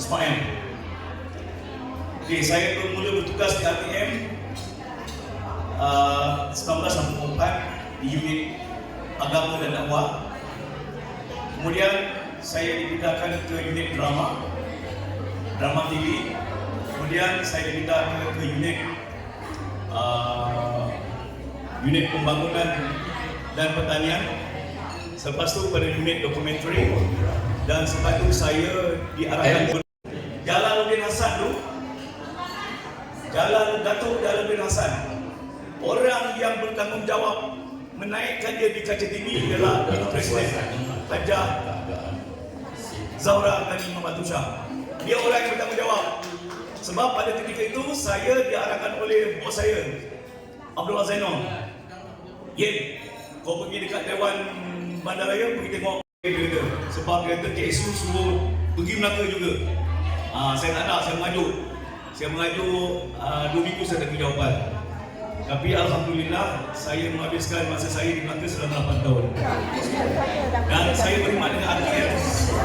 Ismail. Okey, saya bermula bertugas di RTM 1964 di unit agama dan dakwah. Kemudian saya dipindahkan ke unit drama TV. Kemudian saya dipindahkan ke unit pembangunan dan pertanian. Selepas tu pada unit dokumentari, dan selepas itu saya diarahkan Jalaluddin Hasan tu. Datuk Jalaluddin Hasan, orang yang bertanggungjawab menaikkan dia di kaca tinggi ialah Ibu Presiden Hajah Zaura Ghani Muhammad Tushar. Dia orang yang bertanggungjawab. Sebab pada ketika itu saya diarahkan oleh bos saya, Abdullah Zainal. Yen, kau pergi dekat Dewan Bandaraya, pergi tengok dia. Sebab dia kata KSU suruh pergi Melaka juga. Saya tak nak, saya mengajuk 2 minggu saya tak ada jawapan. Tapi Alhamdulillah, saya menghabiskan masa saya di Melaka selama 8 tahun. Dan saya berkhidmat dengan RTM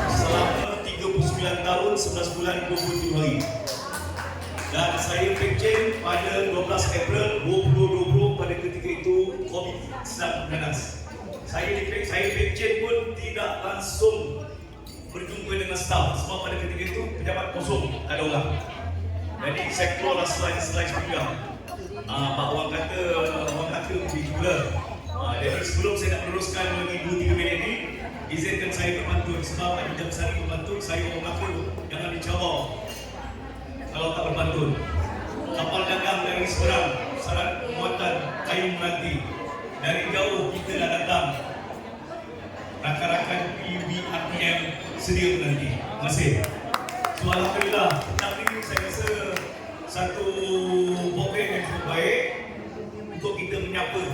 selama 39 tahun, 11 bulan, 27 hari. Dan saya pencen pada 12 April 2020 pada ketika itu COVID sedang mengganas. Saya pencen pun tidak langsung berjumpa dengan staf sebab pada ketika itu pejabat kosong, tak ada orang. Jadi saya keluarlah slide juga. Pak orang kata begitu pula. Jadi sebelum saya nak teruskan lagi 2-3 minit ni, izinkan saya berpantun sebab pada jam saya berpantun, saya orang Melaka jangan dicabar kalau tak berpantun. Kapal dagang dari seberang, syarat muatan kayu meranti. Dari jauh kita dah datang. Rakan-rakan PUB RTM sedia menanti. Terima kasih. So, alhamdulillah, petang ini saya rasa satu momen yang cukup baik untuk kita menyapa,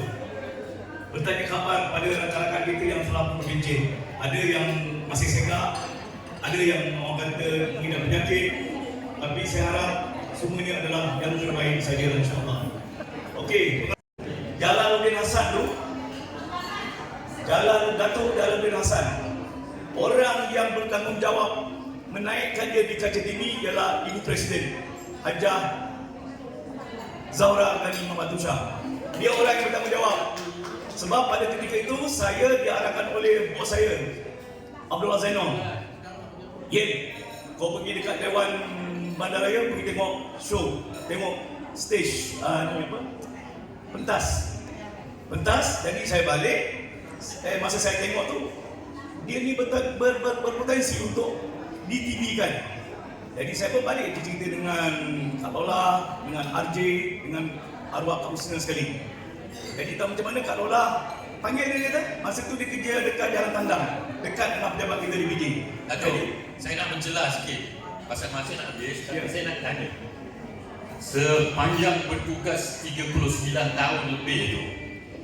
bertanya khabar pada rakan-rakan kita yang telah berpencen. Ada yang masih segak, ada yang orang kata mengidap penyakit, tapi saya harap semuanya adalah yang terbaik saja, insyaAllah. Okey, Jalaluddin Hasan tu, Datuk Jalaluddin Hasan, orang yang bertanggungjawab menaikkan dia di kaca tinggi ialah Ibu Presiden Hajah Zaura Ghani Muhammad Tushar. Dia orang yang bertanggungjawab. Sebab pada ketika itu saya diarahkan oleh bos saya, Abdullah Zainal. Yen, kau pergi dekat Dewan Bandaraya, pergi tengok show, tengok stage, pentas. Jadi saya balik, masa saya tengok tu, dia ni berpotensi untuk di TV kan. Jadi saya pun balik cerita dengan Kak Lola, dengan RJ, dengan arwah Kak Husna sekali. Jadi tahu macam mana Kak Lola panggil dia kata, masa tu dia kerja dekat Jalan Tandang, dekat dengan pejabat kita di Beijing. Datuk, saya nak menjelas sikit. Pasal masa nak habis, tapi saya nak tanya. Sepanjang bertugas 39 tahun lebih itu,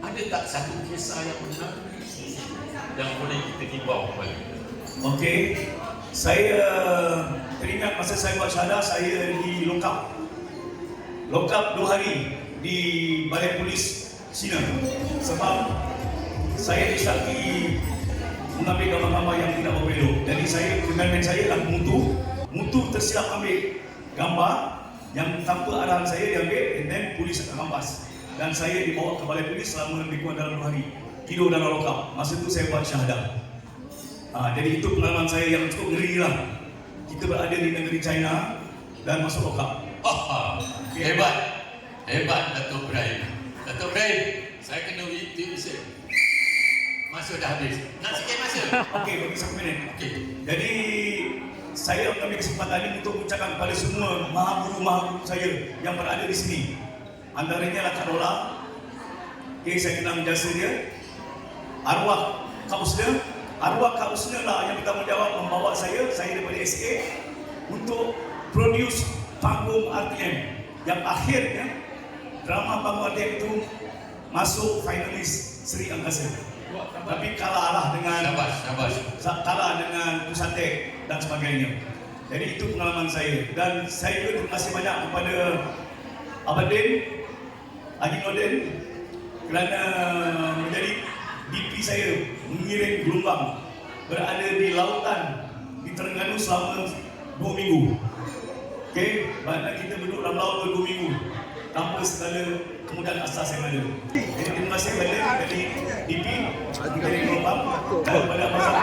ada tak satu kisah yang menarik yang boleh kita himbau kepada kita? Okey, saya teringat masa saya buat syahadah, saya di lokap 2 hari di Balai Polis Cina. Sebab saya disyaki mengambil gambar-gambar yang tidak berbelok. Jadi saya, kementerian saya adalah mutu tersilap ambil gambar yang tanpa arahan saya diambil, and then polis akan rampas. Dan saya dibawa ke Balai Polis selama lebih kurang dalam 2 hari. Tidur dalam lokap. Masa itu saya buat syahadah. Jadi itu pengalaman saya yang cukup ngeri lah. Kita berada di negeri China dan masuk lokap. Hebat Datuk Ibrahim. Datuk Ibrahim, saya kena witness. Masa dah habis. Nak sikit masa? Okey, bagi 1 minit. Okey. Jadi saya ambil kesempatan ini untuk mengucapkan kepada semua maha-guru saya yang berada di sini. Antaranya lah Kak Lola. Okey, saya kenal jasa dia. Arwah Kak Husna lah yang bertanggungjawab membawa saya daripada SA untuk produce panggung RTM yang akhirnya drama panggung RTM itu masuk finalis Seri Angkasa. Tapi kalah dengan Pusatek dan sebagainya. Jadi itu pengalaman saya, dan saya juga terima kasih banyak kepada Abadin Haji Nordin kerana menjadi DP saya mengirim gelombang berada di lautan di Terengganu selama 2 minggu. Okey, mana kita duduk dalam laut 2 minggu tanpa segala kemudahan asas yang ada. Jadi terima kasih kepada dari DP, dari Gelombang dan kepada Abang